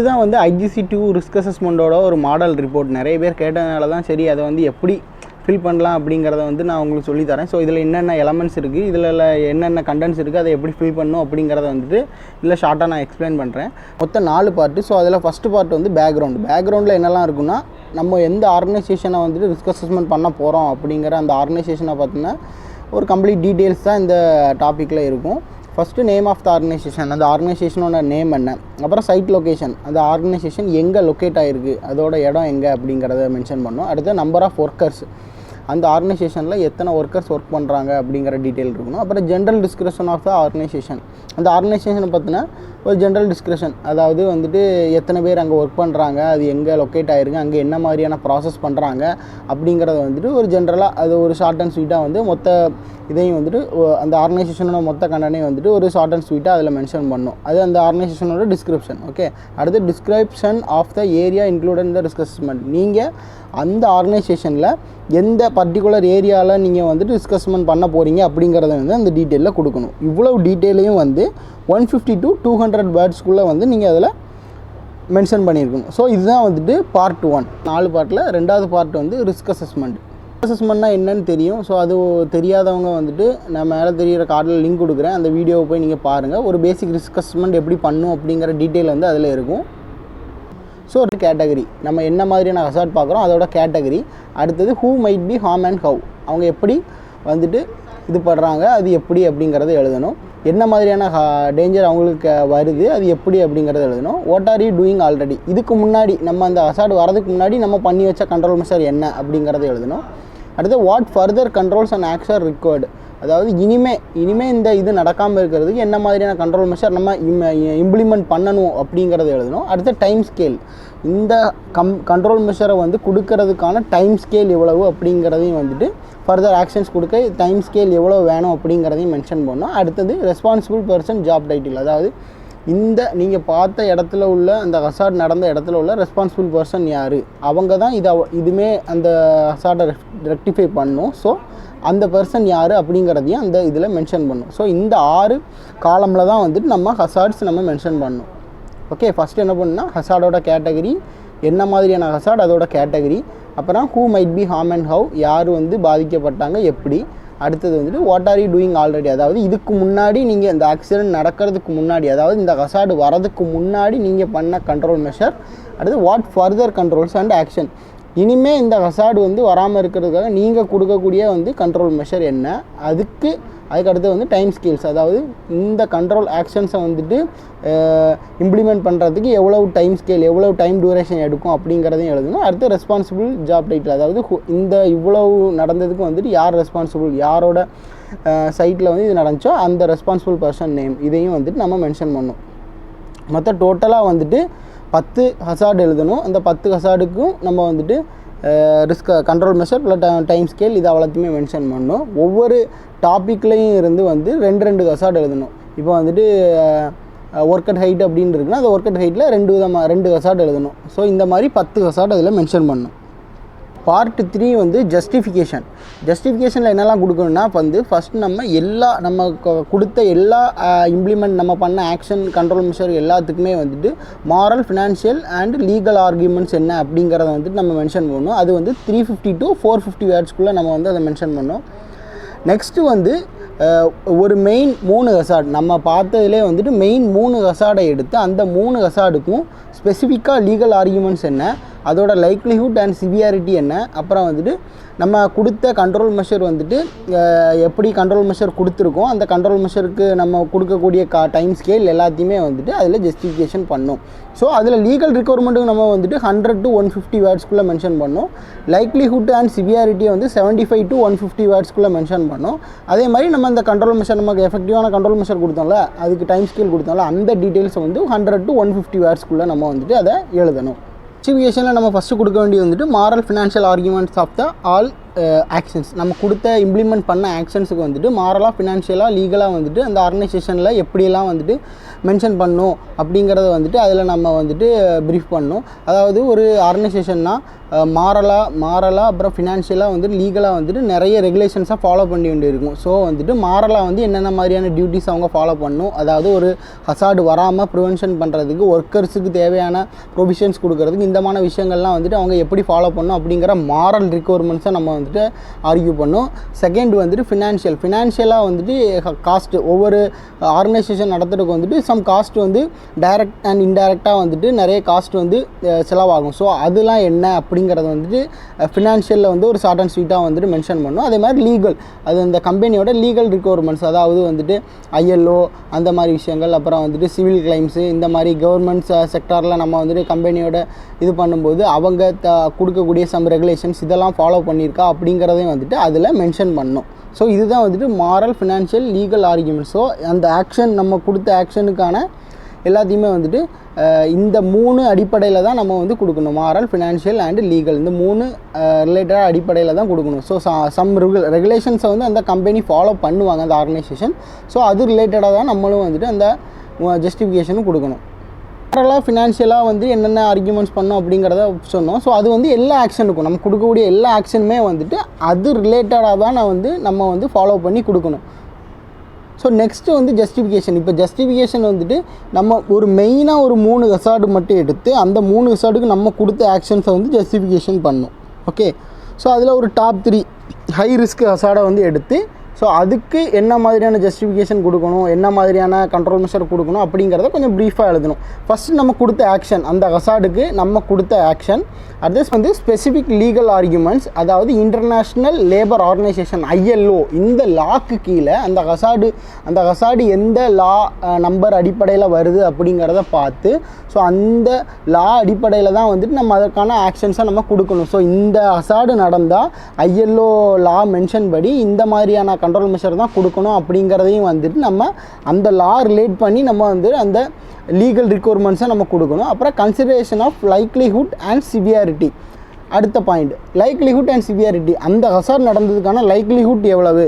இதுதான் வந்து IGC2 risk அசஸ்மெண்ட்டோட ஒரு மாடல் ரிப்போர்ட். நிறைய பேர் கேட்டதுனால தான் சரி அதை வந்து எப்படி ஃபில் பண்ணலாம் அப்படிங்கிறத வந்து நான் உங்களுக்கு சொல்லித்தரேன். ஸோ இதில் என்னென்ன எலமெண்ட்ஸ் இருக்குது, இதில் என்னென்ன கண்டென்ட்ஸ் இருக்குது, அதை எப்படி ஃபில் பண்ணணும் அப்படிங்கிறத வந்துட்டு இதில் ஷார்ட்டாக நான் எக்ஸ்பிளைன் பண்ணுறேன். மொத்தம் 4 பார்ட்டு. ஸோ அதில் ஃபஸ்ட்டு பார்ட் வந்து பேக்ரவுண்டில் என்னெல்லாம் இருக்குன்னா, நம்ம எந்த ஆர்கனைசேஷனை வந்துட்டு ரிஸ்க் அசஸ்மெண்ட் பண்ண போகிறோம் அப்படிங்கிற அந்த ஆர்கனைசேஷனை பார்த்தீங்கன்னா ஒரு கம்ப்ளீட் டீட்டெயில்ஸ் தான் இந்த டாப்பிக்கில் இருக்கும். First name of the organisation, அந்த ஆர்கனைசேஷனோட நேம் என்ன, அப்புறம் சைட் லொக்கேஷன், அந்த ஆர்கனைசேஷன் எங்கே லொக்கேட் ஆகிருக்கு, அதோட இடம் எங்கே அப்படிங்கிறத மென்ஷன் பண்ணணும். அடுத்து நம்பர் ஆஃப் ஒர்க்கர்ஸ், அந்த ஆர்கனைசேஷனில் எத்தனை ஒர்க்கர்ஸ் ஒர்க் பண்ணுறாங்க அப்படிங்கிற டீட்டெயில் இருக்கணும். அப்புறம் general description of the organisation, அந்த ஆர்கனைசேஷனை பற்றின ஒரு ஜென்ரல் டிஸ்கிரிப்ஷன், அதாவது வந்துட்டு எத்தனை பேர் அங்கே ஒர்க் பண்ணுறாங்க, அது எங்கே லொக்கேட் ஆகிருக்கு, அங்கே என்ன மாதிரியான ப்ராசஸ் பண்ணுறாங்க அப்படிங்கிறத வந்துட்டு ஒரு ஜென்ரலாக அது ஒரு ஷார்ட் அண்ட் ஸ்வீட்டாக வந்து மொத்த இதையும் வந்துட்டு அந்த ஆர்கனைசேஷனோட மொத்த கண்டனையும் வந்துட்டு ஒரு ஷார்ட் அண்ட் ஸ்வீட்டாக அதில் மென்ஷன் பண்ணணும். அது அந்த ஆர்கனைசேஷனோட டிஸ்கிரிப்ஷன். ஓகே, அடுத்து description of the area included இந்த ரிஸ்க் அசஸ்மெண்ட். நீங்கள் அந்த ஆர்கனைசேஷனில் எந்த பர்டிகுலர் ஏரியாவில் நீங்கள் வந்துட்டு ரிஸ்க் அசஸ்மெண்ட் பண்ண போகிறீங்க அப்படிங்கிறத வந்து அந்த டீட்டெயிலில் கொடுக்கணும். இவ்வளவு டீட்டெயிலையும் வந்து 150 to 200 வேர்ட்ஸ்க்குள்ளே வந்து நீங்கள் அதில் மென்ஷன் பண்ணியிருக்கணும். ஸோ இதுதான் வந்துட்டு பார்ட் 1. 4 பார்ட்டில் 2வது பார்ட் வந்து ரிஸ்க் அசஸ்மெண்ட். அசஸ்மெண்ட்னா என்னன்னு தெரியும். ஸோ அது தெரியாதவங்க வந்துட்டு நான் மேலே தெரிகிற கார்டில் லிங்க் கொடுக்குறேன், அந்த வீடியோவை போய் நீங்கள் பாருங்கள். ஒரு பேசிக் ரிஸ்க் அசஸ்மெண்ட் எப்படி பண்ணும் அப்படிங்கிற டீட்டெயில் வந்து அதில் இருக்கும். ஸோ ஒரு கேட்டகரி, நம்ம என்ன மாதிரியான ஹசார்ட் பார்க்குறோம் அதோட கேட்டகரி. அடுத்தது who might be harm and how, அவங்க எப்படி வந்துட்டு இது பண்ணுறாங்க, அது எப்படி அப்படிங்கிறத எழுதணும். என்ன மாதிரியான டேஞ்சர் அவங்களுக்கு வருது, அது எப்படி அப்படிங்கிறத எழுதணும். What are you doing already, இதுக்கு முன்னாடி நம்ம அந்த ஹசார்ட் வரதுக்கு முன்னாடி நம்ம பண்ணி வச்ச கண்ட்ரோல் மெஷர் என்ன அப்படிங்கிறத எழுதணும். அடுத்து what further controls and action required, அதாவது இனிமே இந்த இது நடக்காமல் இருக்கிறதுக்கு என்ன மாதிரியான கண்ட்ரோல் மெஷர் நம்ம இம்ப்ளிமெண்ட் பண்ணணும் அப்படிங்கிறத எழுதணும். அடுத்து டைம் ஸ்கேல், இந்த கண்ட்ரோல் மெஷரை வந்து கொடுக்கறதுக்கான டைம் ஸ்கேல் எவ்வளவு அப்படிங்கிறதையும் வந்துட்டு ஃபர்தர் ஆக்ஷன்ஸ் கொடுக்க டைம் ஸ்கேல் எவ்வளோ வேணும் அப்படிங்கிறதையும் மென்ஷன் பண்ணணும். அடுத்தது ரெஸ்பான்சிபிள் பர்சன் ஜாப் டைட்டில், அதாவது இந்த நீங்கள் பார்த்த இடத்துல உள்ள அந்த ஹசார்ட் நடந்த இடத்துல உள்ள ரெஸ்பான்சிபிள் பர்சன் யார், அவங்க தான் இதுமே அந்த ஹசார்ட்டை ரெக்டிஃபை பண்ணணும். ஸோ அந்த பர்சன் யார் அப்படிங்கிறதையும் அந்த இதில் மென்ஷன் பண்ணணும். ஸோ இந்த 6 காலமில் தான் வந்துட்டு நம்ம ஹசார்ட்ஸ் நம்ம மென்ஷன் பண்ணணும். ஓகே, ஃபஸ்ட்டு என்ன பண்ணணும்னா ஹசார்டோட கேட்டகரி, என்ன மாதிரியான ஹசார்ட் அதோட கேட்டகரி, அப்புறம் who might be harm and how, யார் வந்து பாதிக்கப்பட்டாங்க எப்படி, அடுத்தது வந்துட்டு what are you doing already, அதாவது இதுக்கு முன்னாடி நீங்கள் இந்த ஆக்சிடென்ட் நடக்கிறதுக்கு முன்னாடி, அதாவது இந்த ஹசார்டு வரதுக்கு முன்னாடி நீங்கள் பண்ண கண்ட்ரோல் மெஷர். அடுத்து what further controls and action, இனிமேல் இந்த ஹசார்டு வந்து வராமல் இருக்கிறதுக்காக நீங்கள் கொடுக்கக்கூடிய வந்து கண்ட்ரோல் மெஷர் என்ன, அதுக்கடுத்து வந்து டைம் ஸ்கேல்ஸ், அதாவது இந்த கண்ட்ரோல் ஆக்ஷன்ஸை வந்துட்டு இம்ப்ளிமெண்ட் பண்ணுறதுக்கு எவ்வளவு டைம் ஸ்கேல், எவ்வளவு டைம் டியூரேஷன் எடுக்கும் அப்படிங்கிறதையும் எழுதணும். அடுத்து ரெஸ்பான்சிபிள் ஜாப் டைட்டில், அதாவது இந்த இவ்வளவு நடந்ததுக்கு வந்துட்டு யார் ரெஸ்பான்சிபிள், யாரோட சைட்டில் வந்து இது நடந்துச்சோ அந்த ரெஸ்பான்சிபிள் பர்சன் நேம், இதையும் வந்துட்டு நம்ம மென்ஷன் பண்ணணும். மொத்தம் டோட்டலாக வந்துட்டு 10 ஹசார்டு எழுதணும். அந்த 10 ஹசார்டுக்கும் நம்ம வந்துட்டு risk control measure plus time scale இது அவ்வளோத்தையுமே மென்ஷன் பண்ணணும். ஒவ்வொரு டாப்பிக்லேயும் இருந்து வந்து 2 ஹசார்டு எழுதணும். இப்போ வந்துட்டு ஒர்க் அட் ஹைட் அப்படின்னு இருக்குன்னா அந்த ஒர்க் அட் ஹைட்டில் 2 ஹசார்டு எழுதணும். ஸோ இந்த மாதிரி 10 ஹசார்டு அதில் மென்ஷன் பண்ணணும். பார்ட் 3 வந்து ஜஸ்டிஃபிகேஷனில் என்னெல்லாம் கொடுக்கணும்னா வந்து ஃபஸ்ட்டு நம்ம கொடுத்த எல்லா இம்ப்ளிமெண்ட் நம்ம பண்ண ஆக்ஷன் கண்ட்ரோல் மெஷர் எல்லாத்துக்குமே வந்துட்டு moral, financial and legal arguments என்ன அப்படிங்கிறத வந்துட்டு நம்ம மென்ஷன் பண்ணணும். அது வந்து 350 to 450 வேர்ட்ஸ்க்குள்ளே நம்ம வந்து அதை மென்ஷன் பண்ணோம். நெக்ஸ்ட்டு வந்து ஒரு மெயின் 3 ஹசார்ட் நம்ம பார்த்ததுலே வந்துட்டு மெயின் 3 ஹசார்டை எடுத்து அந்த 3 ஹசார்டுக்கும் ஸ்பெசிஃபிக்காக லீகல் ஆர்கியூமெண்ட்ஸ் என்ன, அதோட லைக்லிஹுட் அண்ட் சிவியாரிட்டி என்ன, அப்புறம் வந்துட்டு நம்ம கொடுத்த கண்ட்ரோல் மெஷர் வந்துட்டு எப்படி கண்ட்ரோல் மெஷர் கொடுத்துருக்கோம், அந்த கண்ட்ரோல் மெஷருக்கு நம்ம கொடுக்கக்கூடிய டைம் ஸ்கேல் எல்லாத்தையுமே வந்துட்டு அதில் ஜஸ்டிஃபிகேஷன் பண்ணோம். ஸோ அதில் லீகல் ரிக்வயர்மெண்ட்டுக்கு நம்ம வந்துட்டு 100 to 150 வேர்ட்ஸ்க்குள்ளே மென்ஷன் பண்ணோம். லைக்லிஹுட் அண்ட் சிவியாரிட்டியை வந்து 75 to 150 வேர்ட்ஸ்க்குள்ளே மென்ஷன் பண்ணோம். அதே மாதிரி நம்ம அந்த கண்ட்ரோல் மெஷர் நமக்கு எஃபெக்டிவான கண்ட்ரோல் மெஷர் கொடுத்தோம்ல, அதுக்கு டைம் ஸ்கேல் கொடுத்தோம்ல, அந்த டீட்டெயில்ஸை வந்து 100 to 150 வேர்ட்ஸ்க்குள்ளே நம்ம வந்துட்டு அதை எழுதணும். ஜஸ்டிஃபிகேஷனில் நம்ம ஃபஸ்ட்டு கொடுக்க வேண்டியது வந்துட்டு moral, financial arguments of the all actions. நம்ம கொடுத்த இம்ப்ளிமெண்ட் பண்ண ஆக்ஷன்ஸுக்கு வந்துட்டு மாரலாக, ஃபினான்ஷியலாக, லீகலாக வந்துட்டு அந்த ஆர்கனைசேஷனில் எப்படியெல்லாம் வந்துட்டு மென்ஷன் பண்ணணும் அப்படிங்கிறத வந்துட்டு அதில் நம்ம வந்துட்டு ப்ரீஃப் பண்ணணும். அதாவது ஒரு ஆர்கனைசேஷன்னா மாரலாக அப்புறம் ஃபினான்ஷியலாக வந்துட்டு லீகலாக வந்துட்டு நிறைய ரெகுலேஷன்ஸாக ஃபாலோ பண்ணி வேண்டியிருக்கும். ஸோ வந்துட்டு மாரலாக வந்து என்னென்ன மாதிரியான டியூட்டிஸ் அவங்க ஃபாலோ பண்ணணும், அதாவது ஒரு ஹசார்டு வராமல் ப்ரிவென்ஷன் பண்ணுறதுக்கு ஒர்க்கர்ஸுக்கு தேவையான ப்ரொவிஷன்ஸ் கொடுக்கறதுக்கு இந்த மாதிரி விஷயங்கள்லாம் வந்துட்டு அவங்க எப்படி ஃபாலோ பண்ணணும் அப்படிங்கிற மாரல் ரிக்வயர்மெண்ட்ஸை நம்ம வந்துட்டு ஆர்கியூ பண்ணோம். செகண்ட் வந்துட்டு ஃபினான்ஷியலாக வந்துட்டு காஸ்ட்டு ஒவ்வொரு ஆர்கனைசேஷன் நடத்துறதுக்கு வந்துட்டு சம் காஸ்ட் வந்து டைரக்ட் அண்ட் இன்டைரக்டாக வந்துட்டு நிறைய காஸ்ட் வந்து செலவாகும். ஸோ அதெல்லாம் என்ன அப்படிங்கிறத வந்துட்டு ஃபினான்ஷியலில் வந்து ஒரு ஷார்ட் அண்ட் ஸ்வீட்டாக வந்துட்டு மென்ஷன் பண்ணணும். அதே மாதிரி லீகல், அது அந்த கம்பெனியோட லீகல் ரிக்வயர்மெண்ட்ஸ், அதாவது வந்துட்டு ILO அந்த மாதிரி விஷயங்கள், அப்புறம் வந்துட்டு சிவில் கிளைம்ஸு, இந்த மாதிரி கவர்மெண்ட் செக்டாரில் நம்ம வந்துட்டு கம்பெனியோட இது பண்ணும்போது அவங்க கொடுக்கக்கூடிய சம் ரெகுலேஷன்ஸ் இதெல்லாம் ஃபாலோ பண்ணியிருக்கா அப்படிங்கிறதையும் வந்துட்டு அதில் மென்ஷன் பண்ணணும். ஸோ இதுதான் வந்துட்டு moral, financial, legal argument. So அந்த ஆக்ஷன் நம்ம கொடுத்த ஆக்ஷனுக்கான எல்லாத்தையுமே வந்துட்டு இந்த 3 அடிப்படையில் தான் நம்ம வந்து கொடுக்கணும். மாரல், ஃபினான்ஷியல் அண்டு லீகல், இந்த 3 ரிலேட்டடாக அடிப்படையில் தான் கொடுக்கணும். ஸோ சம் ரெகுலேஷன்ஸை வந்து அந்த கம்பெனி ஃபாலோ பண்ணுவாங்க, அந்த ஆர்கனைசேஷன். ஸோ அது ரிலேட்டடாக தான் நம்மளும் வந்துட்டு அந்த ஜஸ்டிஃபிகேஷனும் கொடுக்கணும். மாரலாக, ஃபினான்ஷியலாக வந்து என்னென்ன ஆர்கியூமெண்ட்ஸ் பண்ணோம் அப்படிங்கிறத சொன்னோம். ஸோ அது வந்து எல்லா ஆக்ஷனுக்கும் நம்ம கொடுக்கக்கூடிய எல்லா ஆக்ஷனுமே வந்துட்டு அது ரிலேட்டடாக தான் நம்ம வந்து ஃபாலோ பண்ணி கொடுக்கணும். ஸோ நெக்ஸ்ட்டு வந்து ஜஸ்டிஃபிகேஷன். இப்போ ஜஸ்டிஃபிகேஷன் வந்துட்டு நம்ம ஒரு மெயினாக ஒரு 3 ஹசார்டு மட்டும் எடுத்து அந்த 3 ஹசார்டுக்கு நம்ம கொடுத்த ஆக்ஷன்ஸை வந்து ஜஸ்டிஃபிகேஷன் பண்ணணும். ஓகே, ஸோ அதில் ஒரு டாப் 3 ஹை ரிஸ்க் ஹசார்டை வந்து எடுத்து ஸோ அதுக்கு என்ன மாதிரியான ஜஸ்டிஃபிகேஷன் கொடுக்கணும், என்ன மாதிரியான கண்ட்ரோல் மெஷர் கொடுக்கணும் அப்படிங்கிறத கொஞ்சம் ப்ரீஃபாக எழுதணும். ஃபஸ்ட்டு நம்ம கொடுத்த ஆக்ஷன், அந்த ஹசார்டுக்கு நம்ம கொடுத்த ஆக்ஷன், அதர்ஸ் வந்து ஸ்பெசிஃபிக் லீகல் ஆர்கியூமெண்ட்ஸ், அதாவது இன்டர்நேஷ்னல் லேபர் ஆர்கனைசேஷன் ILO இந்த லாக்கு கீழே அந்த ஹசார்டு எந்த லா நம்பர் அடிப்படையில் வருது அப்படிங்கிறத பார்த்து ஸோ அந்த லா அடிப்படையில் தான் வந்துட்டு நம்ம அதற்கான ஆக்ஷன்ஸை நம்ம கொடுக்கணும். ஸோ இந்த ஹசார்டு நடந்தால் ILO லா மென்ஷன் படி இந்த மாதிரியான கண்ட்ரோல் மெஷர் தான் கொடுக்கணும் அப்படிங்கிறதையும் வந்துட்டு நம்ம அந்த லா ரிலேட் பண்ணி நம்ம வந்து அந்த லீகல் ரிக்வயர்மெண்ட்ஸை நம்ம கொடுக்கணும். அப்புறம் consideration of likelihood and severity. அடுத்த பாயிண்ட் லைக்லிஹுட் அண்ட் சிவியாரிட்டி, அந்த ஹசார்ட் நடந்ததுக்கான லைக்லிஹுட் எவ்வளவு,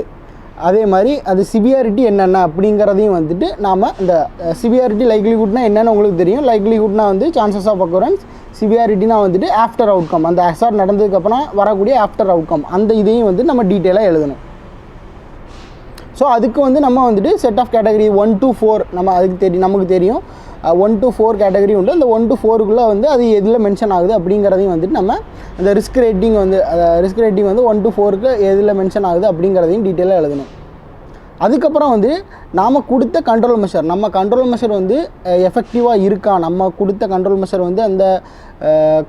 அதே மாதிரி அது சிவியாரிட்டி என்னென்ன அப்படிங்கிறதையும் வந்துட்டு நாம் இந்த சிவியாரிட்டி லைக்லிஹுட்னா என்னென்னு உங்களுக்கு தெரியும். லைக்லிஹுட்னா வந்து சான்சஸ் ஆஃப் அக்கரன்ஸ், சிவியாரிட்டினா வந்துட்டு ஆஃப்டர் அவுட்கம், அந்த ஹசார்ட் நடந்ததுக்கப்புறம் வரக்கூடிய ஆஃப்டர் அவுட்கம், அந்த இதையும் வந்து நம்ம டீட்டெயிலாக எழுதணும். ஸோ அதுக்கு வந்து நம்ம வந்துட்டு செட் ஆஃப் கேட்டகரி 1 to 4 நம்ம நமக்கு தெரியும் 1 to 4 கேட்டகரி உண்டு. அந்த 1 to 4க்குள்ளே வந்து அது எதில் மென்ஷன் ஆகுது அப்படிங்கிறதையும் வந்துட்டு நம்ம அந்த ரிஸ்க் ரேட்டிங் வந்து 1 to 4க்கு எதில் மென்ஷன் ஆகுது அப்படிங்கிறதையும் டீட்டெயிலாக எழுதணும். அதுக்கப்புறம் வந்து நாம் கொடுத்த கண்ட்ரோல் மெஷர், நம்ம கண்ட்ரோல் மெஷர் வந்து எஃபெக்டிவாக இருக்கா, நம்ம கொடுத்த கண்ட்ரோல் மெஷர் வந்து அந்த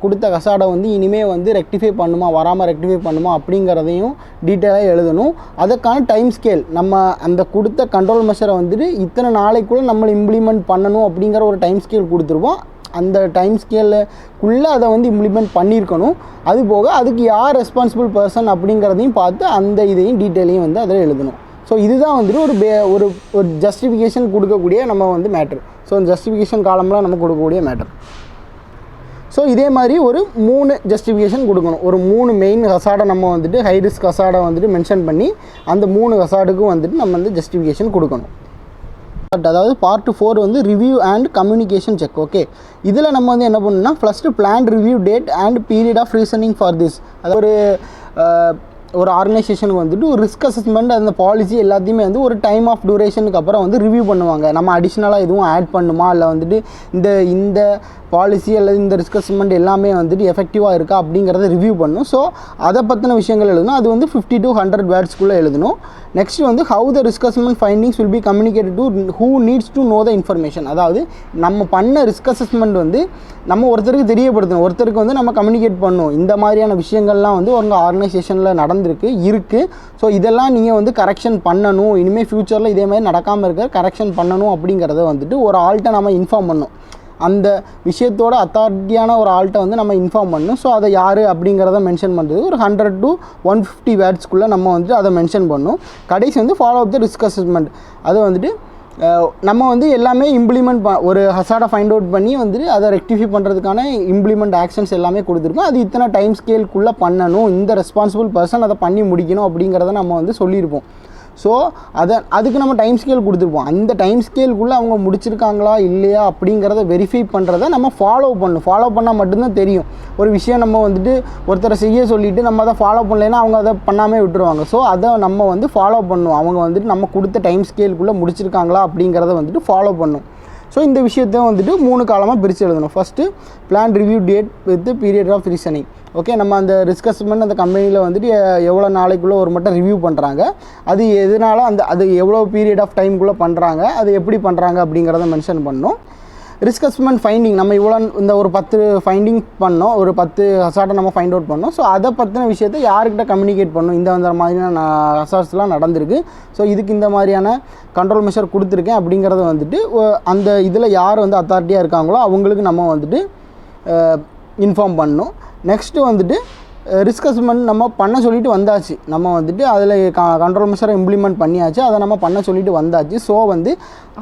கொடுத்த ஹசார்டை வந்து இனிமேல் வந்து ரெக்டிஃபை பண்ணுமா, வராமல் ரெக்டிஃபை பண்ணுமா அப்படிங்கிறதையும் டீட்டெயிலாக எழுதணும். அதுக்கான டைம் ஸ்கேல், நம்ம அந்த கொடுத்த கண்ட்ரோல் மெஷரை வந்துட்டு இத்தனை நாளைக்குள்ளே நம்ம இம்ப்ளிமெண்ட் பண்ணணும் அப்படிங்கிற ஒரு டைம் ஸ்கேல் கொடுத்துருவோம். அந்த டைம் ஸ்கேலுக்குள்ளே அதை வந்து இம்ப்ளிமெண்ட் பண்ணியிருக்கணும். அதுபோக அதுக்கு யார் ரெஸ்பான்சிபிள் பர்சன் அப்படிங்கிறதையும் பார்த்து அந்த இதையும் டீட்டெயிலையும் வந்து அதில் எழுதணும். ஸோ இதுதான் வந்துட்டு ஒரு ஜஸ்டிஃபிகேஷன் கொடுக்கக்கூடிய நம்ம வந்து மேட்ரு. ஸோ அந்த ஜஸ்டிஃபிகேஷன் காலம்லாம் நம்ம கொடுக்கக்கூடிய மேட்டர். ஸோ இதே மாதிரி ஒரு 3 ஜஸ்டிஃபிகேஷன் கொடுக்கணும். ஒரு 3 மெயின் ஹசார்டை நம்ம வந்துட்டு ஹை ரிஸ்க் ஹசார்டை வந்துட்டு மென்ஷன் பண்ணி அந்த 3 ஹசார்டுக்கும் வந்துட்டு நம்ம வந்து ஜஸ்டிஃபிகேஷன் கொடுக்கணும். அதாவது பார்ட் 4 வந்து review and communication check. Okay, இதில் நம்ம வந்து என்ன பண்ணணும்னா first plan review date and period of reasoning for this. அது ஒரு ஆர்கனைசேஷனுக்கு வந்துட்டு ஒரு ரிஸ்க் அசஸ்மெண்ட், அந்த பாலிசி எல்லாத்தையுமே வந்து ஒரு டைம் ஆஃப் டூரேஷனுக்கு அப்புறம் வந்து ரிவ்யூ பண்ணுவாங்க. நம்ம அடிஷ்னலாக எதுவும் ஆட் பண்ணுமா, இல்லை வந்துட்டு இந்த பாலிசி அல்லது இந்த ரிஸ்க் அசஸ்மெண்ட் எல்லாமே வந்துட்டு எஃபெக்டிவாக இருக்கா அப்படிங்கிறத ரிவ்யூ பண்ணணும். ஸோ அதை பற்றின விஷயங்கள் எழுதணும். அது வந்து 50 to 100 வேர்ட்ஸ்க்குள்ளே எழுதணும். நெக்ஸ்ட் வந்து how the risk assessment findings will be communicated to who needs to know the information. அதாவது நம்ம பண்ண ரிஸ்க் அசஸ்மெண்ட் வந்து நம்ம ஒருத்தருக்கு தெரியப்படுத்தணும், ஒருத்தருக்கு வந்து நம்ம கம்யூனிகேட் பண்ணணும். இந்த மாதிரியான விஷயங்கள்லாம் வந்து உங்கள் ஆர்கனைசேஷனில் இருக்குது. ஸோ இதெல்லாம் நீங்கள் வந்து கரெக்ஷன் பண்ணணும், இனிமேல் ஃப்யூச்சரில் இதே மாதிரி நடக்காமல் இருக்க கரெக்ஷன் பண்ணணும் அப்படிங்கிறத வந்துட்டு ஒரு ஆள்கிட்ட நம்ம இன்ஃபார்ம் பண்ணணும். அந்த விஷயத்தோட அத்தாரிட்டியான ஒரு ஆள்கிட்ட வந்து நம்ம இன்ஃபார்ம் பண்ணணும். ஸோ அதை யார் அப்படிங்கிறத மென்ஷன் பண்ணுறது ஒரு 100 to 150 வேர்ட்ஸ்க்குள்ளே நம்ம வந்துட்டு அதை மென்ஷன் பண்ணணும். கடைசி வந்து follow up the risk assessment. அதை வந்துட்டு நம்ம வந்து எல்லாமே இம்ப்ளிமெண்ட் ஒரு ஹசார்டை ஃபைண்ட் அவுட் பண்ணி வந்துட்டு அதை ரெக்டிஃபை பண்ணுறதுக்கான இம்ப்ளிமெண்ட் ஆக்ஷன்ஸ் எல்லாமே கொடுத்துருக்கோம். அது இத்தனை டைம் ஸ்கேலுக்குள்ளே பண்ணணும், இந்த ரெஸ்பான்சிபிள் பர்சன் அதை பண்ணி முடிக்கணும் அப்படிங்கிறத நம்ம வந்து சொல்லியிருப்போம். ஸோ அதுக்கு நம்ம டைம் ஸ்கேல் கொடுத்துருப்போம். அந்த டைம் ஸ்கேலுக்குள்ளே அவங்க முடிச்சிருக்காங்களா இல்லையா அப்படிங்கிறத வெரிஃபை பண்ணுறத நம்ம ஃபாலோ பண்ணால் மட்டும்தான் தெரியும். ஒரு விஷயம் நம்ம வந்துட்டு ஒருத்தரை செய்ய சொல்லிவிட்டு நம்ம அதை ஃபாலோ பண்ணலைன்னா அவங்க அதை பண்ணாமல் விட்டுருவாங்க. ஸோ அதை நம்ம வந்து ஃபாலோ பண்ணணும். அவங்க வந்துட்டு நம்ம கொடுத்த டைம் ஸ்கேலுக்குள்ளே முடிச்சிருக்காங்களா அப்படிங்கிறத வந்துட்டு ஃபாலோ பண்ணணும். ஸோ இந்த விஷயத்தை வந்துட்டு 3 காலமாக பிரித்து எழுதணும். First plan review date with period of reasoning. Okay, நம்ம அந்த ரிஸ்க் அசஸ்மெண்ட் அந்த கம்பெனியில் வந்துட்டு எவ்வளோ நாளைக்குள்ளே ஒரு மட்டும் ரிவ்யூ பண்ணுறாங்க, அது எதனால் அது எவ்வளோ பீரியட் ஆஃப் டைமுக்குள்ளே பண்ணுறாங்க, அது எப்படி பண்ணுறாங்க அப்படிங்கிறத மென்ஷன் பண்ணணும். ரிஸ்க் அசஸ்மெண்ட் ஃபைண்டிங் நம்ம இந்த ஒரு 10 ஃபைண்டிங் பண்ணோம், ஒரு 10 ஹசார்ட்டை நம்ம ஃபைண்ட் அவுட் பண்ணோம். ஸோ அதை பற்றின விஷயத்தை யார்கிட்ட கம்யூனிகேட் பண்ணணும், இந்த மாதிரியான ஹசார்ட்ஸ்லாம் நடந்திருக்கு, ஸோ இதுக்கு இந்த மாதிரியான கண்ட்ரோல் மெஷர் கொடுத்துருக்கேன் அப்படிங்கிறத வந்துட்டு அந்த இதில் யார் வந்து அத்தாரிட்டியாக இருக்காங்களோ அவங்களுக்கு நம்ம வந்துட்டு இன்ஃபார்ம் பண்ணணும். நெக்ஸ்ட்டு வந்துட்டு ரிஸ்க் அசஸ்மெண்ட் நம்ம பண்ண சொல்லிட்டு வந்தாச்சு, நம்ம வந்துட்டு அதில் கண்ட்ரோல் மெஷரை இம்ப்ளிமெண்ட் பண்ணியாச்சு, அதை நம்ம பண்ண சொல்லிட்டு வந்தாச்சு. ஸோ வந்து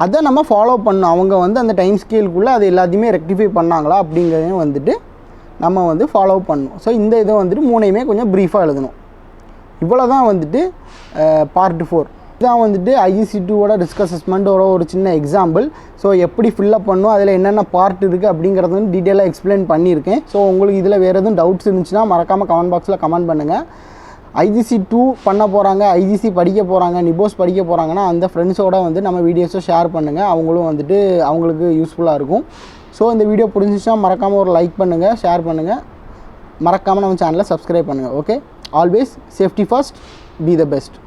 அதை நம்ம ஃபாலோ பண்ணணும். அவங்க வந்து அந்த டைம் ஸ்கேலுக்குள்ளே அது எல்லாத்தையுமே ரெக்டிஃபை பண்ணாங்களா அப்படிங்கிறதையும் வந்துட்டு நம்ம வந்து ஃபாலோ பண்ணணும். ஸோ இந்த இதை வந்துட்டு 3யுமே கொஞ்சம் ப்ரீஃபாக எழுதணும். இவ்வளோ தான் வந்துட்டு பார்ட் 4. இதுதான் வந்துட்டு IGC 2ஓட ரிஸ்க் அசஸ்மெண்ட்டோட ஒரு சின்ன எக்ஸாம்பிள். ஸோ எப்படி ஃபில்லப் பண்ணணும், அதில் என்னென்ன பார்ட் இருக்குது அப்படிங்கிறது வந்து டீட்டெயிலாக எக்ஸ்பிளைன் பண்ணியிருக்கேன். ஸோ உங்களுக்கு இதில் வேறு எதுவும் டவுட்ஸ் இருந்துச்சுன்னா மறக்காமல் கமெண்ட் பாக்ஸில் கமெண்ட் பண்ணுங்கள். IGC 2 பண்ண போகிறாங்க, IGC படிக்க போகிறாங்க, நிபோஸ் படிக்க போகிறாங்கன்னா அந்த ஃப்ரெண்ட்ஸோட வந்து நம்ம வீடியோஸை ஷேர் பண்ணுங்கள், அவங்களும் வந்துட்டு அவங்களுக்கு யூஸ்ஃபுல்லாக இருக்கும். ஸோ இந்த வீடியோ பிடிச்சிச்சுன்னா மறக்காமல் ஒரு லைக் பண்ணுங்கள், ஷேர் பண்ணுங்கள், மறக்காமல் நம்ம சேனலை சப்ஸ்கிரைப் பண்ணுங்கள். Okay, always safety first, be the best.